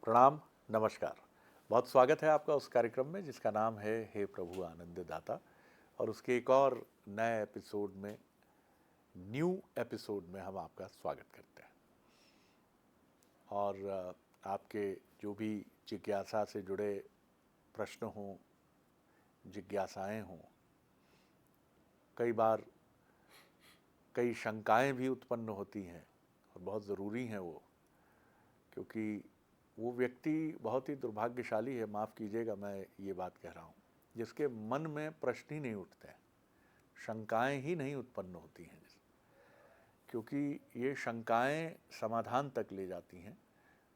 प्रणाम, नमस्कार। बहुत स्वागत है आपका उस कार्यक्रम में जिसका नाम है हे प्रभु आनंद दाता, और उसके एक और नए एपिसोड में, न्यू एपिसोड में हम आपका स्वागत करते हैं। और आपके जो भी जिज्ञासा से जुड़े प्रश्न हों, जिज्ञासाएं हों, कई बार कई शंकाएं भी उत्पन्न होती हैं और बहुत ज़रूरी हैं वो, क्योंकि वो व्यक्ति बहुत ही दुर्भाग्यशाली है, माफ़ कीजिएगा मैं ये बात कह रहा हूँ, जिसके मन में प्रश्न ही नहीं उठते हैं, शंकाएं ही नहीं उत्पन्न होती हैं, क्योंकि ये शंकाएं समाधान तक ले जाती हैं।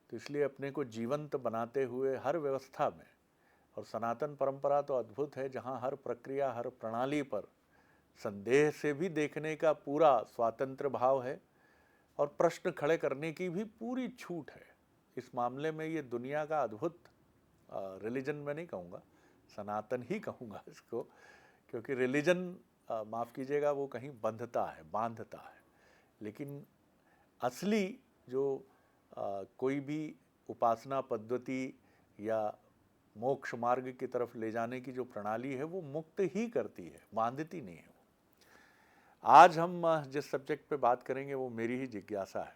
तो इसलिए अपने को जीवंत बनाते हुए हर व्यवस्था में, और सनातन परंपरा तो अद्भुत है जहाँ हर प्रक्रिया, हर प्रणाली पर संदेह से भी देखने का पूरा स्वातंत्र भाव है और प्रश्न खड़े करने की भी पूरी छूट है। इस मामले में ये दुनिया का अद्भुत रिलीजन मैं नहीं कहूँगा, सनातन ही कहूँगा इसको, क्योंकि रिलीजन माफ़ कीजिएगा वो कहीं बंधता है, बांधता है, लेकिन असली जो कोई भी उपासना पद्धति या मोक्ष मार्ग की तरफ ले जाने की जो प्रणाली है वो मुक्त ही करती है, बांधती नहीं है। आज हम जिस सब्जेक्ट पे बात करेंगे वो मेरी ही जिज्ञासा है।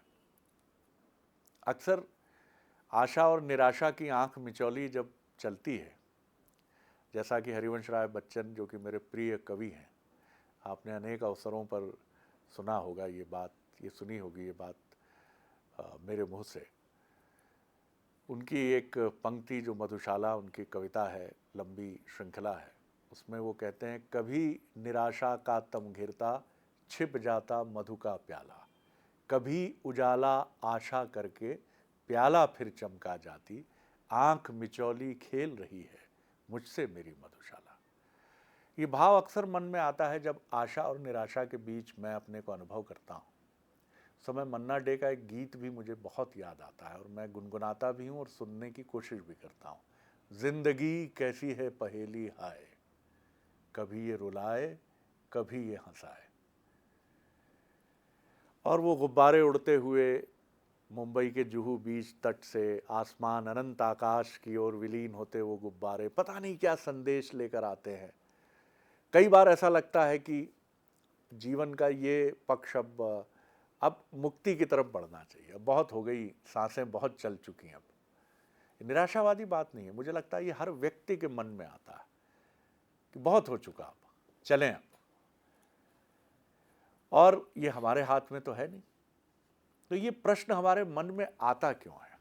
अक्सर आशा और निराशा की आंख मिचौली जब चलती है, जैसा कि हरिवंश राय बच्चन जो कि मेरे प्रिय कवि हैं, आपने अनेक अवसरों पर सुना होगा ये बात, ये सुनी होगी ये बात मेरे मुंह से। उनकी एक पंक्ति जो मधुशाला उनकी कविता है, लंबी श्रृंखला है, उसमें वो कहते हैं, कभी निराशा का तम घिरता छिप जाता मधु का प्याला, कभी उजाला आशा करके प्याला फिर चमका जाती, आंख मिचौली खेल रही है मुझसे मेरी मधुशाला। ये भाव अक्सर मन में आता है जब आशा और निराशा के बीच मैं अपने को अनुभव करता हूँ। समय मन्ना डे का एक गीत भी मुझे बहुत याद आता है और मैं गुनगुनाता भी हूँ और सुनने की कोशिश भी करता हूँ। जिंदगी कैसी है पहेली हाय, कभी ये रुलाए कभी ये हंसाए। और वो गुब्बारे उड़ते हुए मुंबई के जुहू बीच तट से आसमान अनंत आकाश की ओर विलीन होते वो गुब्बारे पता नहीं क्या संदेश लेकर आते हैं। कई बार ऐसा लगता है कि जीवन का ये पक्ष अब मुक्ति की तरफ बढ़ना चाहिए, अब बहुत हो गई, सांसें बहुत चल चुकी हैं। अब निराशावादी बात नहीं है, मुझे लगता है ये हर व्यक्ति के मन में आता है कि बहुत हो चुका, अब चलें अब। और ये हमारे हाथ में तो है नहीं, तो ये प्रश्न हमारे मन में आता क्यों है?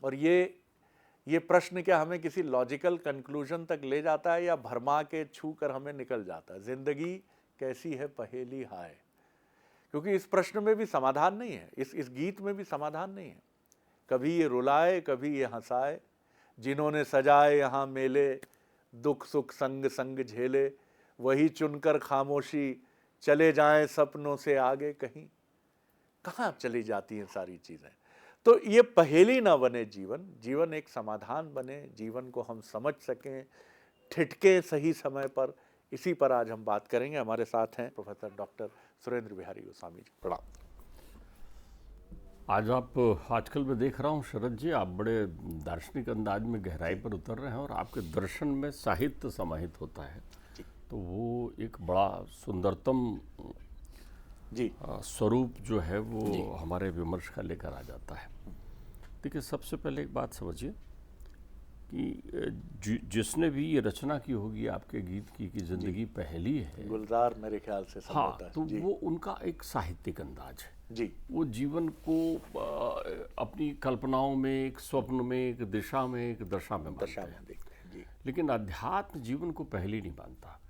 और ये प्रश्न क्या हमें किसी लॉजिकल कंक्लूजन तक ले जाता है या भरमा के छू कर हमें निकल जाता है? जिंदगी कैसी है पहेली हाय, क्योंकि इस प्रश्न में भी समाधान नहीं है, इस गीत में भी समाधान नहीं है। कभी ये रुलाए कभी ये हंसाए, जिन्होंने सजाए यहाँ मेले, दुख सुख संग संग झेले, वही चुनकर खामोशी चले जाएं सपनों से आगे कहीं। कहाँ चली जाती हैं सारी चीज़ें? तो ये पहेली ना बने जीवन, जीवन एक समाधान बने, जीवन को हम समझ सकें, ठिठके सही समय पर। इसी पर आज हम बात करेंगे। हमारे साथ हैं प्रोफेसर डॉक्टर सुरेंद्र बिहारी गोस्वामी जी। प्रणाम। आज आजकल मैं देख रहा हूँ शरद जी, आप बड़े दार्शनिक अंदाज में गहराई पर उतर रहे हैं और आपके दर्शन में साहित्य समाहित होता है, तो वो एक बड़ा सुंदरतम जी स्वरूप जो है वो हमारे विमर्श का लेकर आ जाता है। देखिए, सबसे पहले एक बात समझिए कि जिसने भी ये रचना की होगी आपके गीत की कि जिंदगी पहेली है, गुलजार मेरे ख्याल से हाँ, है। तो वो उनका एक साहित्यिक अंदाज है जी। वो जीवन को अपनी कल्पनाओं में, एक स्वप्न में, एक दिशा में, एक दशा में मानते हैं। देखते हैं जी। लेकिन अध्यात्म जीवन को पहेली नहीं मानता,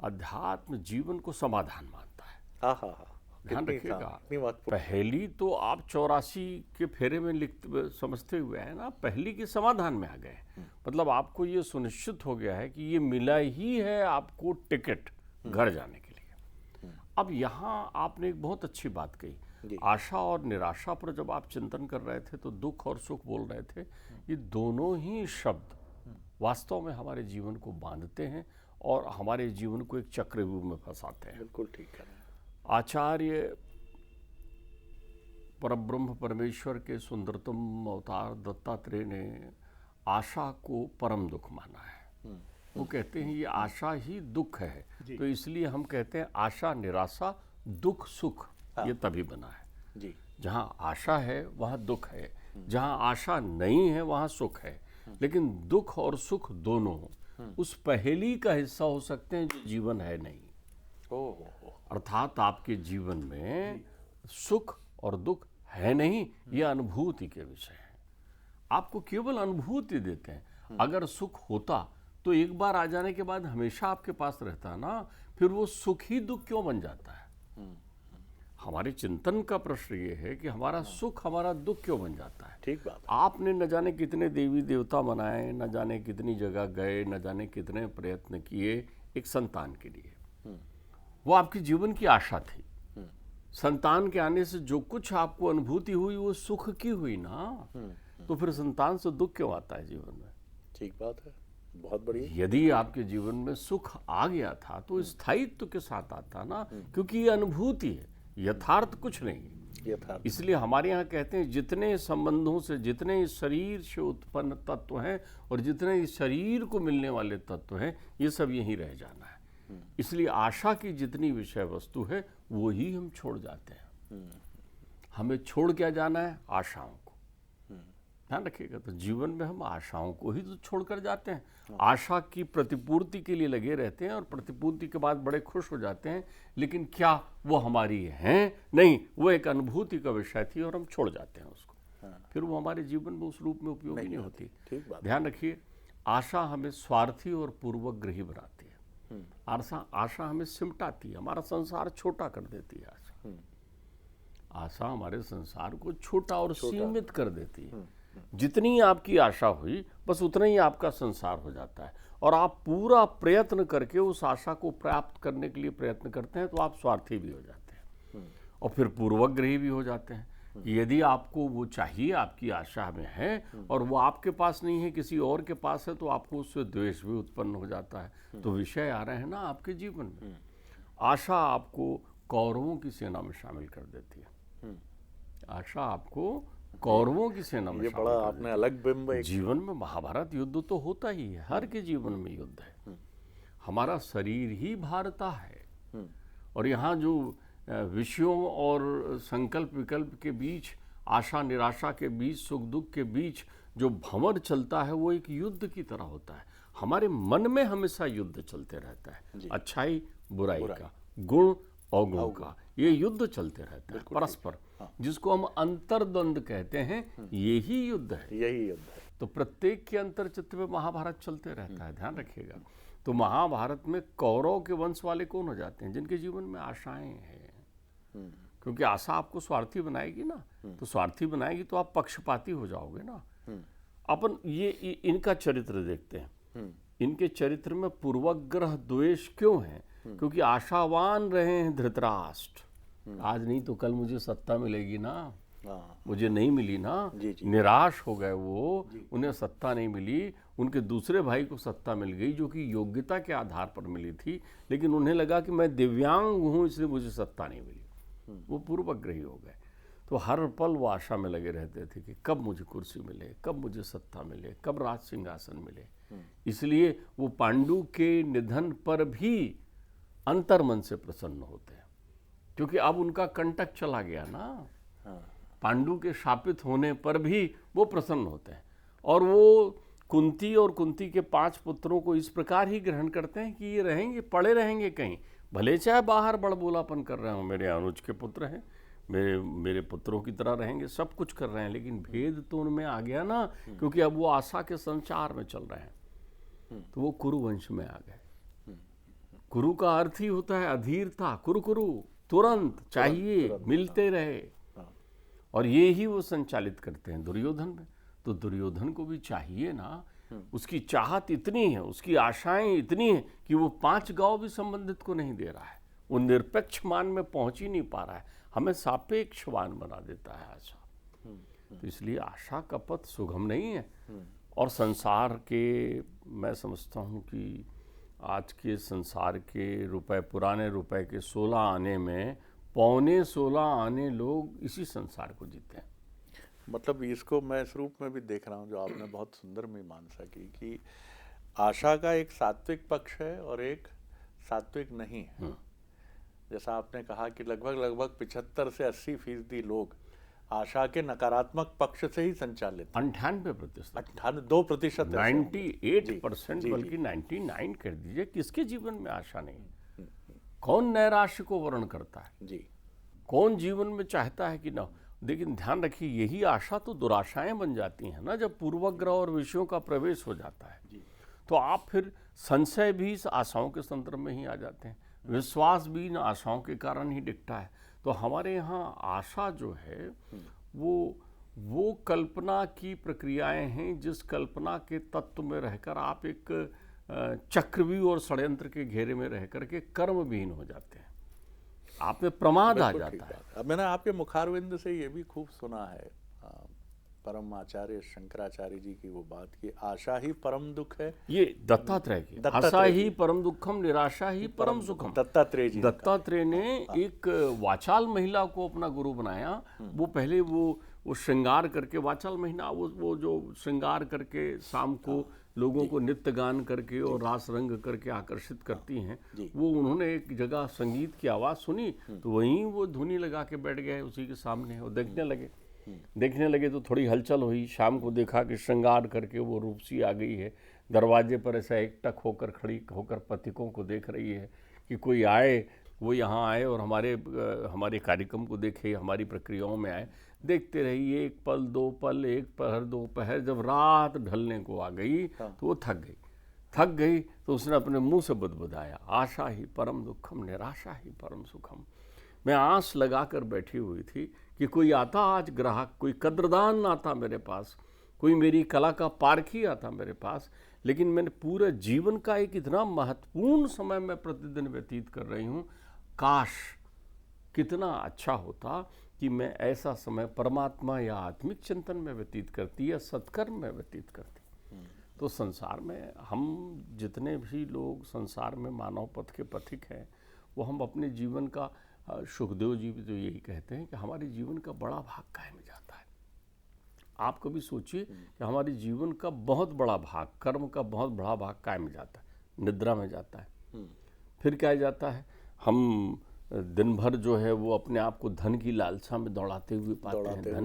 अध्यात्म जीवन को समाधान मानता है। हाँ हाँ हाँ, ध्यान रखिएगा, पहेली पहेली तो आप 84 के फेरे में समझते हुए है ना, पहेली के समाधान में आ गए। मतलब आपको ये सुनिश्चित हो गया है कि ये मिला ही है आपको टिकट घर जाने के लिए। अब यहाँ आपने एक बहुत अच्छी बात कही, आशा और निराशा पर जब आप चिंतन कर रहे थे तो दुख और सुख बोल रहे थे। ये दोनों ही शब्द वास्तव में हमारे जीवन को बांधते हैं और हमारे जीवन को एक चक्रव्यूह में फंसाते हैं। बिल्कुल ठीक है। आचार्य परब्रह्म परमेश्वर के सुंदरतम अवतार दत्तात्रेय ने आशा को परम दुख माना है। वो कहते हैं ये आशा ही दुख है, तो इसलिए हम कहते हैं आशा निराशा दुख सुख ये तभी बना है। जी। जहाँ आशा है वहाँ दुख है, जहाँ आशा नहीं है वहाँ सुख है। लेकिन दुख और सुख दोनों उस पहेली का हिस्सा हो सकते हैं जो जीवन है नहीं। अर्थात आपके जीवन में सुख और दुख है नहीं, ये अनुभूति के विषय है। आपको केवल अनुभूति देते हैं। अगर सुख होता तो एक बार आ जाने के बाद हमेशा आपके पास रहता ना, फिर वो सुख ही दुख क्यों बन जाता है? हमारे चिंतन का प्रश्न ये है कि हमारा सुख हमारा दुख क्यों बन जाता है? ठीक बात। आपने न जाने कितने देवी देवता बनाए, न जाने कितनी जगह गए, न जाने कितने प्रयत्न किए एक संतान के लिए। वो आपके जीवन की आशा थी। संतान के आने से जो कुछ आपको अनुभूति हुई वो सुख की हुई ना, तो फिर संतान से दुख क्यों आता है जीवन में? ठीक बात है, बहुत बढ़िया। यदि आपके जीवन में सुख आ गया था तो स्थायित्व के साथ आता ना, क्योंकि ये अनुभूति है, यथार्थ कुछ नहीं है। यथार्थ। इसलिए हमारे यहाँ कहते हैं जितने संबंधों से, जितने इस शरीर से उत्पन्न तत्व हैं और जितने इस शरीर को मिलने वाले तत्व हैं, ये सब यहीं रह जाना है। इसलिए आशा की जितनी विषय वस्तु है वो ही हम छोड़ जाते हैं। हमें छोड़ क्या जाना है? आशाओं को। ध्यान रखिएगा, तो जीवन में हम आशाओं को ही तो छोड़कर जाते हैं। आशा की प्रतिपूर्ति के लिए लगे रहते हैं और प्रतिपूर्ति के बाद बड़े खुश हो जाते हैं, लेकिन क्या वो हमारी हैं? नहीं, वो एक अनुभूति का विषय थी और हम छोड़ जाते हैं उसको। फिर वो हमारे जीवन में उस रूप में उपयोगी नहीं होती। ठीक बात। ध्यान रखिए, आशा हमें स्वार्थी और पूर्वग्रही बनाती है। आशा हमें सिमटाती है, हमारा संसार छोटा कर देती है। आशा हमारे संसार को छोटा और सीमित कर देती है। जितनी आपकी आशा हुई बस उतना ही आपका संसार हो जाता है, और आप पूरा प्रयत्न करके उस आशा को प्राप्त करने के लिए प्रयत्न करते हैं तो आप स्वार्थी भी हो जाते हैं और फिर पूर्वग्रही भी हो जाते हैं। यदि आपको वो चाहिए, आपकी आशा में है और वो आपके पास नहीं है, किसी और के पास है, तो आपको उससे द्वेष भी उत्पन्न हो जाता है। तो विषय आ रहे हैं ना आपके जीवन में। आशा आपको कौरवों की सेना में शामिल कर देती है। आशा आपको कौरवों की सेना में ये शामिल बड़ा कर आपने अलग बिंब एक। जीवन में महाभारत युद्ध तो होता ही है, हर के जीवन में युद्ध है। हमारा शरीर ही भारता है, और यहाँ जो विषयों और संकल्प विकल्प के बीच, आशा निराशा के बीच, सुख दुख के बीच जो भंवर चलता है वो एक युद्ध की तरह होता है। हमारे मन में हमेशा युद्ध चलते रहता है, अच्छाई बुराई का, गुण अवगुण का, ये युद्ध चलते रहता है परस्पर, जिसको हम अंतर्द्वंद कहते हैं। यही युद्ध है, यही युद्ध है। तो प्रत्येक के अंतर्चित्त में महाभारत चलते रहता है। ध्यान रखिएगा, तो महाभारत में कौरव के वंश वाले कौन हो जाते हैं? जिनके जीवन में आशाएं हैं। क्योंकि आशा आपको स्वार्थी बनाएगी ना, तो स्वार्थी बनाएगी तो आप पक्षपाती हो जाओगे ना। अपन ये इनका चरित्र देखते हैं। इनके चरित्र में पूर्वग्रह द्वेष क्यों है? क्योंकि आशावान रहे हैं धृतराष्ट्र, आज नहीं तो कल मुझे सत्ता मिलेगी ना, मुझे नहीं मिली ना। निराश हो गए वो, उन्हें सत्ता नहीं मिली, उनके दूसरे भाई को सत्ता मिल गई जो कि योग्यता के आधार पर मिली थी, लेकिन उन्हें लगा कि मैं दिव्यांग हूँ इसलिए मुझे सत्ता नहीं मिली। वो पूर्वग्रही हो गए। तो हर पल वो आशा में लगे रहते थे कि कब मुझे कुर्सी मिले, कब मुझे सत्ता मिले, कब राज सिंहासन मिले। इसलिए वो पांडु के निधन पर भी अंतर्मन से प्रसन्न होते हैं, क्योंकि अब उनका कंटक चला गया ना। पांडु के शापित होने पर भी वो प्रसन्न होते हैं, और वो कुंती और कुंती के 5 पुत्रों को इस प्रकार ही ग्रहण करते हैं कि ये रहेंगे, पड़े रहेंगे कहीं, भले चाहे बाहर बड़बोलापन कर रहे हो, मेरे अनुज के पुत्र हैं, मेरे पुत्रों की तरह रहेंगे, सब कुछ कर रहे हैं, लेकिन भेद तो उनमें आ गया ना, क्योंकि अब वो आशा के संचार में चल रहे हैं। तो वो कुरु वंश में आ गए। कुरु का अर्थ ही होता है अधीरता, कुरु तुरंत चाहिए, मिलते रहे, और ये ही वो संचालित करते हैं दुर्योधन में। तो दुर्योधन को भी चाहिए ना, उसकी चाहत इतनी है, उसकी आशाएं इतनी है कि वो 5 गांव भी संबंधित को नहीं दे रहा है, वो निरपेक्ष मान में पहुंच ही नहीं पा रहा है, हमें सापेक्षवान बना देता है आशा। तो इसलिए आशा का पथ सुगम नहीं है। और संसार के, मैं समझता हूँ कि आज के संसार के रुपए, पुराने रुपए के 16 आने में 15.25 आने लोग इसी संसार को जीते हैं। मतलब इसको मैं इस रूप में भी देख रहा हूँ जो आपने बहुत सुंदर मीमांसा की कि आशा का एक सात्विक पक्ष है और एक सात्विक नहीं है। जैसा आपने कहा कि लगभग 75 से 80% लोग आशा के नकारात्मक पक्ष से ही संचालित, 98%, 2% 98%, बल्कि 99 कर दीजिए। किसके जीवन में आशा नहीं? कौन नैराश्य को वर्ण करता है जी, कौन जीवन में चाहता है कि ना? लेकिन ध्यान रखिए, यही आशा तो दुराशाएं बन जाती हैं ना, जब पूर्वग्रह और विषयों का प्रवेश हो जाता है। तो आप फिर संशय भी इस आशाओं के संदर्भ में ही आ जाते हैं, विश्वास भी इन आशाओं के कारण ही दिखता है। तो हमारे यहाँ आशा जो है वो कल्पना की प्रक्रियाएं हैं, जिस कल्पना के तत्व में रहकर आप एक चक्रव्यूह और षड्यंत्र के घेरे में रह करके कर्मविहीन हो जाते हैं, आप में प्रमाद आ जाता है। अब मैंने आपके मुखारविंद से ये भी खूब सुना है, परम आचार्य शंकराचार्य जी की वो बात कि आशा ही परम दुख है। ये दत्तात्रेय की, आशा ही परम दुखम निराशा ही परम सुखम। दत्तात्रेय ने एक वाचाल महिला को अपना गुरु बनाया। वो पहले वो श्रृंगार करके, वाचाल महिला वो जो श्रृंगार करके शाम को लोगों को नित्य गान करके और रास रंग करके आकर्षित करती हैं, वो उन्होंने एक जगह संगीत की आवाज़ सुनी तो वहीं वो धुनी लगा के बैठ गए उसी के सामने और देखने लगे तो थोड़ी हलचल हुई। शाम को देखा कि श्रृंगार करके वो रूपसी आ गई है, दरवाजे पर ऐसा एकटक होकर खड़ी होकर पथिकों को देख रही है कि कोई आए, वो यहाँ आए और हमारे कार्यक्रम को देखे, हमारी प्रक्रियाओं में आए। देखते रही, एक पल दो पल, एक पहर दो पहर, जब रात ढलने को आ गई तो वो थक गई तो उसने अपने मुंह से बुदबुदाया, आशा ही परम दुखम निराशा ही परम सुखम। मैं आस लगा कर बैठी हुई थी कि कोई आता आज ग्राहक, कोई कद्रदान आता मेरे पास, कोई मेरी कला का पारखी आता मेरे पास, लेकिन मैंने पूरे जीवन का एक इतना महत्वपूर्ण समय मैं प्रतिदिन व्यतीत कर रही हूँ। काश कितना अच्छा होता कि मैं ऐसा समय परमात्मा या आत्मिक चिंतन में व्यतीत करती या सत्कर्म में व्यतीत करती। तो संसार में हम जितने भी लोग संसार में मानव पथ के पथिक हैं, वो हम अपने जीवन का, सुखदेव जी भी तो यही कहते हैं कि हमारे जीवन का बड़ा भाग काहे में जाता है। आप कभी सोचिए कि हमारे जीवन का बहुत बड़ा भाग, कर्म का बहुत बड़ा भाग काहे में जाता है? निद्रा में जाता है। फिर क्या जाता है? हम दिन भर जो है वो अपने आप को धन की लालसा में दौड़ाते हुए पाते हैं, धन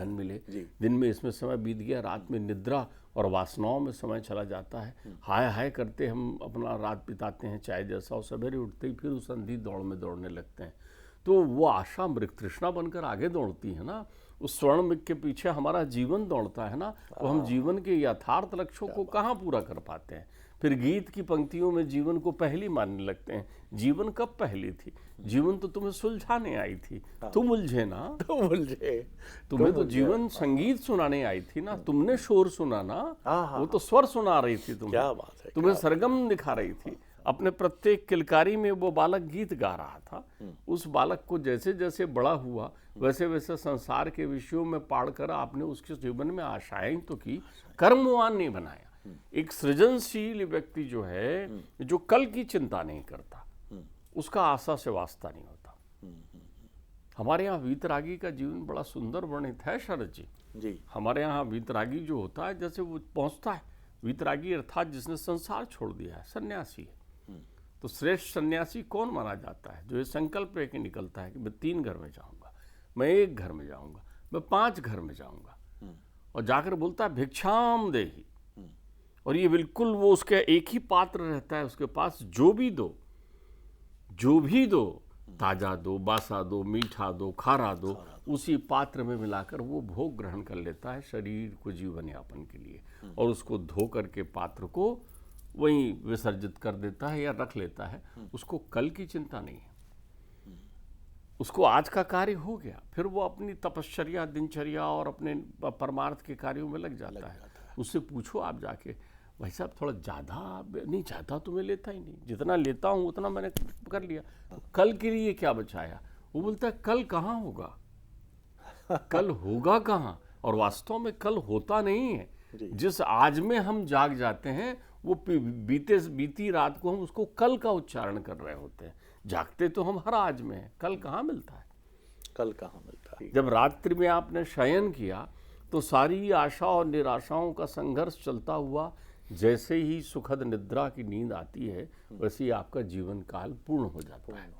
मिले। दिन में इसमें समय बीत गया, रात में निद्रा और वासनाओं में समय चला जाता है। हाय हाय करते हम अपना रात बिताते हैं चाय जैसा, और सवेरे उठते ही फिर उस अंधी दौड़ में दौड़ने लगते हैं। तो वो आशा मृग तृष्णा बनकर आगे दौड़ती है ना, उस स्वर्ण मृग के पीछे हमारा जीवन दौड़ता है ना, तो हम जीवन के यथार्थ लक्ष्यों को कहाँ पूरा कर पाते हैं? फिर गीत की पंक्तियों में जीवन को पहली मानने लगते हैं। जीवन कब पहली थी? जीवन तो तुम्हें सुलझाने आई थी, तुम उलझे ना, तुम्हें तो जीवन संगीत सुनाने आई थी ना, तुमने शोर सुना ना, वो तो स्वर सुना रही थी तुम्हें। क्या बात है, तुम्हें सरगम दिखा रही थी। अपने प्रत्येक किलकारी में वो बालक गीत गा रहा था। उस बालक को जैसे जैसे बड़ा हुआ वैसे वैसे संसार के विषयों में पाढ़कर आपने उसके जीवन में आशाएं तो की, कर्मवान नहीं बनाया। एक सृजनशील व्यक्ति जो है, जो कल की चिंता नहीं करता, उसका आशा से वास्ता नहीं होता। हमारे यहाँ वीतरागी का जीवन बड़ा सुंदर वर्णित है शरद जी। हमारे यहाँ वीतरागी जो होता है, जैसे वो पहुँचता है, वीतरागी अर्थात जिसने संसार छोड़ दिया है, सन्यासी है। तो श्रेष्ठ सन्यासी कौन माना जाता है? जो ये संकल्प लेके निकलता है कि मैं 3 घर में जाऊंगा, मैं 1 घर में जाऊंगा, मैं 5 घर में जाऊंगा, और जाकर बोलता है भिक्षाम देहि। और ये बिल्कुल वो उसके एक ही पात्र रहता है उसके पास, जो भी दो, ताजा दो, बासा दो, मीठा दो, खारा दो, उसी पात्र में मिलाकर वो भोग ग्रहण कर लेता है शरीर को जीवन यापन के लिए, और उसको धो करके पात्र को वहीं विसर्जित कर देता है या रख लेता है। उसको कल की चिंता नहीं है, उसको आज का कार्य हो गया, फिर वो अपनी तपश्चर्या, दिनचर्या और अपने परमार्थ के कार्यों में लग जाता है। उससे पूछो आप जाके, भाई साहब थोड़ा ज़्यादा नहीं, ज़्यादा तो मैं लेता ही नहीं, जितना लेता हूँ उतना मैंने कर लिया, तो कल के लिए क्या बचाया? वो बोलता है कल कहाँ होगा, कल होगा कहाँ? और वास्तव में कल होता नहीं है। जिस आज में हम जाग जाते हैं, वो बीती रात को हम उसको कल का उच्चारण कर रहे होते हैं। जागते तो हम हर आज में हैं, कल कहाँ मिलता है। कल कहाँ मिलता है। जब रात्रि में आपने शयन किया तो सारी आशा और निराशाओं का संघर्ष चलता हुआ जैसे ही सुखद निद्रा की नींद आती है वैसे ही आपका जीवन काल पूर्ण हो जाता है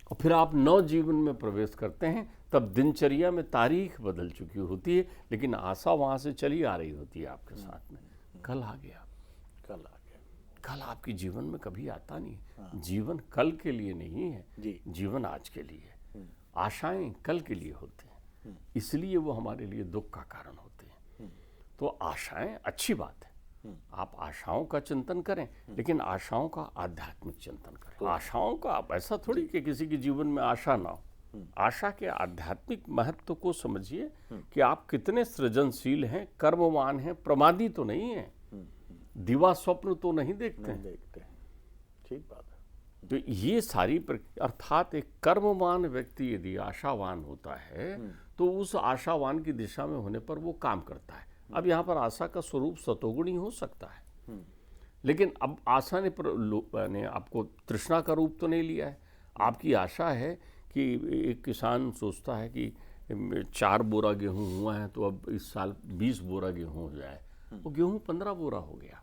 और फिर आप नव जीवन में प्रवेश करते हैं। तब दिनचर्या में तारीख बदल चुकी होती है लेकिन आशा वहाँ से चली आ रही होती है आपके साथ में। कल आ गया, कल आ गया। कल आपके जीवन में कभी आता नहीं। जीवन कल के लिए नहीं है जी। जीवन आज के लिए है। आशाएं कल के लिए होती हैं, इसलिए वो हमारे लिए दुख का कारण होते हैं। तो आशाएं अच्छी बात है, आप आशाओं का चिंतन करें लेकिन आशाओं का आध्यात्मिक चिंतन करें। आशाओं का आप ऐसा थोड़ी कि किसी के जीवन में आशा ना हो, आशा के आध्यात्मिक महत्व को समझिए कि आप कितने सृजनशील हैं, कर्मवान हैं, प्रमादी तो नहीं हैं, दिवा स्वप्न तो नहीं देखते हैं। देखते हैं, ठीक बात है। तो ये सारी अर्थात एक कर्मवान व्यक्ति यदि आशावान होता है तो उस आशावान की दिशा में होने पर वो काम करता है। अब यहाँ पर आशा का स्वरूप सतोगुणी हो सकता है लेकिन अब आशा ने आपको तृष्णा का रूप तो नहीं लिया है। आपकी आशा है कि एक किसान सोचता है कि 4 बोरा गेहूं हुआ है तो अब इस साल 20 बोरा गेहूं हो जाए, वो गेहूं 15 बोरा हो गया।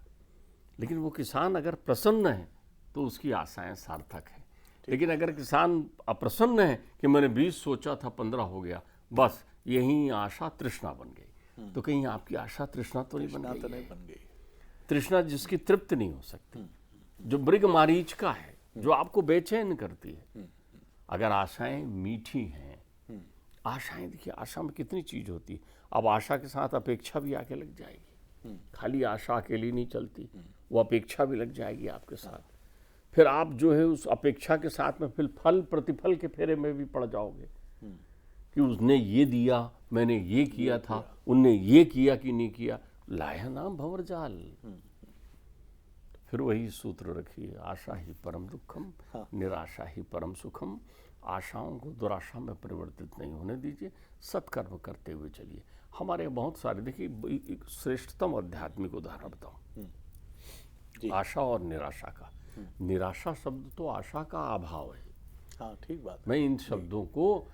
लेकिन वो किसान अगर प्रसन्न है तो उसकी आशाएं सार्थक हैं। लेकिन अगर किसान अप्रसन्न है कि मैंने 20 सोचा था 15 हो गया, बस यही आशा तृष्णा बन गई। तो कहीं आपकी आशा तृष्णा तो नहीं बन गई? तो नहीं बन गई। तृष्णा जिसकी तृप्त नहीं हो सकती, जो मृग मारीचिका है, जो आपको बेचैन करती है। अगर आशाएं मीठी हैं, आशाएं देखिए आशा में कितनी चीज होती है। अब आशा के साथ अपेक्षा भी आके लग जाएगी, खाली आशा अकेली नहीं चलती, वो अपेक्षा भी लग जाएगी आपके साथ। फिर आप जो है उस अपेक्षा के साथ में फिर फल प्रतिफल के फेरे में भी पड़ जाओगे कि उसने ये दिया, मैंने ये किया था, उनने ये किया कि नहीं किया, लाया नाम भंवर जाल। फिर वही सूत्र रखिए, आशा ही परम दुखम, निराशा ही परम सुखम। आशाओं को दुराशा में परिवर्तित नहीं होने दीजिए, सत्कर्म करते हुए चलिए। हमारे बहुत सारे देखिए श्रेष्ठतम आध्यात्मिक उदाहरण बताऊं, आशा और निराशा का। निराशा शब्द तो आशा का अभाव है। हाँ, ठीक बात है। मैं इन शब्दों को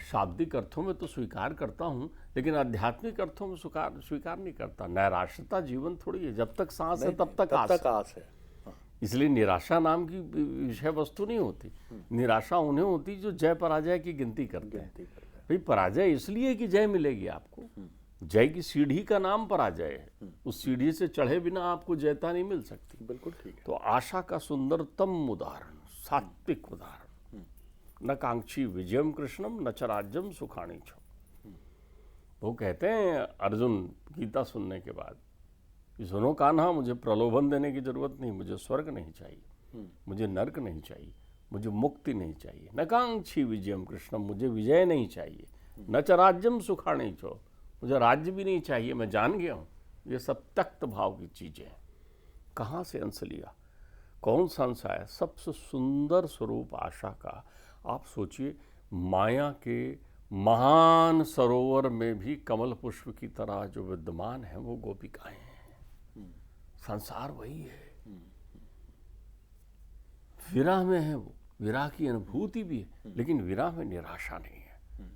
शाब्दिक अर्थों में तो स्वीकार करता हूं लेकिन आध्यात्मिक अर्थों में स्वीकार नहीं करता। नैराश्यता जीवन थोड़ी है, जब तक सांस है तब तक आस है। इसलिए निराशा नाम की विषय वस्तु नहीं होती। निराशा उन्हें होती जो जय पराजय की गिनती करते हैं। भाई पराजय इसलिए कि जय मिलेगी आपको, जय की सीढ़ी का नाम पराजय है, उस सीढ़ी से चढ़े बिना आपको जयता नहीं मिल सकती। बिल्कुल ठीक है। तो आशा का सुंदरतम उदाहरण, सात्विक उदाहरण, न कांक्षी विजयम कृष्णम न च राज्यम सुखाणी छो। वो कहते हैं अर्जुन गीता सुनने के बाद कि सुनो कान्हा, मुझे प्रलोभन देने की जरूरत नहीं, मुझे स्वर्ग नहीं चाहिए, मुझे नरक नहीं चाहिए, मुझे मुक्ति नहीं चाहिए। न कांक्षी विजयम कृष्णम, मुझे विजय नहीं चाहिए, न च राज्यम सुखाणी छो, मुझे राज्य भी नहीं चाहिए। मैं जान गया हूँ ये सब त्यक्त भाव की चीजें हैं। कहाँ से अंश लिया, कौन सा अंश आया? सबसे सुंदर स्वरूप आशा का आप सोचिए, माया के महान सरोवर में भी कमल पुष्प की तरह जो विद्यमान है वो गोपिकाएं हैं। संसार वही है, विरह में है वो, विरह की अनुभूति भी है लेकिन विरह में निराशा नहीं है।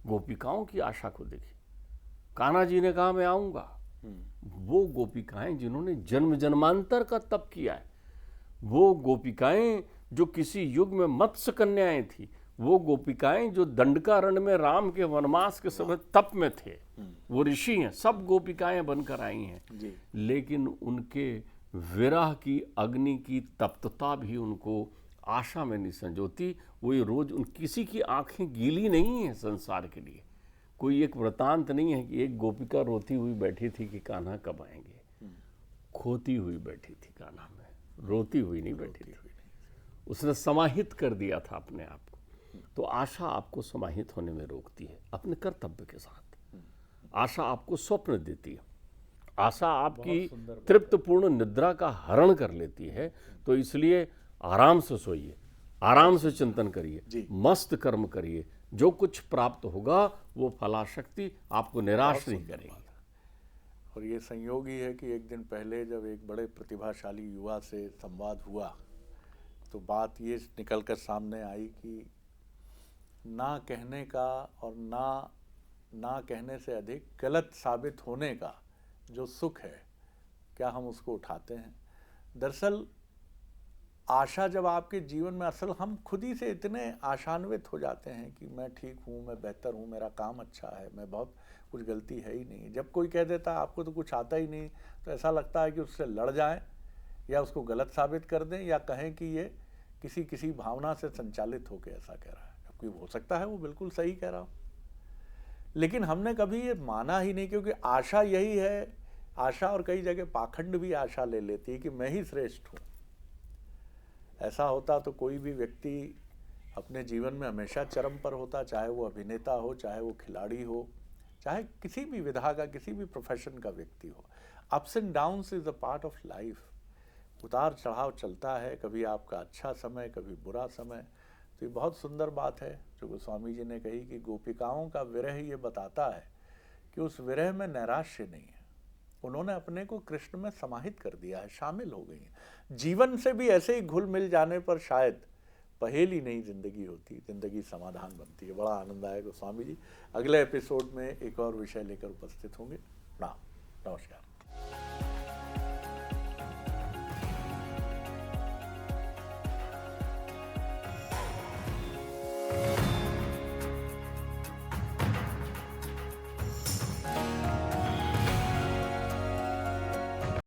गोपिकाओं की आशा को देखिए, कान्हा जी ने कहा मैं आऊंगा, वो गोपिकाएं जिन्होंने जन्म जन्मांतर का तप किया है, वो गोपिकाएं जो किसी युग में मत्स्य कन्याएं थी, वो गोपिकाएं जो दंडकारण्य में राम के वनवास के समय तप में थे, वो ऋषि हैं, सब गोपिकाएं बनकर आई हैं। लेकिन उनके विरह की अग्नि की तप्तता भी उनको आशा में नहीं संजोती। वो ये रोज किसी की आंखें गीली नहीं है संसार के लिए। कोई एक वृतांत नहीं है कि एक गोपिका रोती हुई बैठी थी कि कान्हा कब आएंगे। खोती हुई बैठी थी कान्हा में, रोती हुई नहीं बैठी थी। उसने समाहित कर दिया था अपने आप को। तो आशा आपको समाहित होने में रोकती है अपने कर्तव्य के साथ। आशा आपको स्वप्न देती है, आशा आपकी तृप्तपूर्ण निद्रा का हरण कर लेती है। तो इसलिए आराम से सोइए, आराम से चिंतन करिए, मस्त कर्म करिए, जो कुछ प्राप्त होगा वो फलाशक्ति आपको निराश नहीं करेगी। और ये संयोग ही है कि एक दिन पहले जब एक बड़े प्रतिभाशाली युवा से संवाद हुआ तो बात ये निकल कर सामने आई कि ना कहने का और ना कहने से अधिक गलत साबित होने का जो सुख है, क्या हम उसको उठाते हैं? दरअसल आशा जब आपके जीवन में, असल हम खुद ही से इतने आशान्वित हो जाते हैं कि मैं ठीक हूँ, मैं बेहतर हूँ, मेरा काम अच्छा है, मैं बहुत कुछ गलती है ही नहीं। जब कोई कह देता है आपको तो कुछ आता ही नहीं, तो ऐसा लगता है कि उससे लड़ जाएं या उसको गलत साबित कर दें या कहें कि ये किसी भावना से संचालित होकर ऐसा कह रहा है, जबकि हो सकता है वो बिल्कुल सही कह रहा हो। लेकिन हमने कभी ये माना ही नहीं, क्योंकि आशा यही है, आशा और कई जगह पाखंड भी आशा ले लेती है कि मैं ही श्रेष्ठ हूँ। ऐसा होता तो कोई भी व्यक्ति अपने जीवन में हमेशा चरम पर होता, चाहे वो अभिनेता हो, चाहे वो खिलाड़ी हो, चाहे किसी भी विधा का, किसी भी प्रोफेशन का व्यक्ति हो। Ups and downs is a part of life. उतार चढ़ाव चलता है, कभी आपका अच्छा समय, कभी बुरा समय। तो ये बहुत सुंदर बात है जो गोस्वामी जी ने कही कि गोपिकाओं का विरह ये बताता है कि उस विरह में नैराश्य नहीं है, उन्होंने अपने को कृष्ण में समाहित कर दिया है, शामिल हो गई हैं। जीवन से भी ऐसे ही घुल मिल जाने पर शायद पहेली नहीं जिंदगी होती, जिंदगी समाधान बनती है। बड़ा आनंद आया गोस्वामी जी। अगले एपिसोड में एक और विषय लेकर उपस्थित होंगे। प्रणाम, नमस्कार।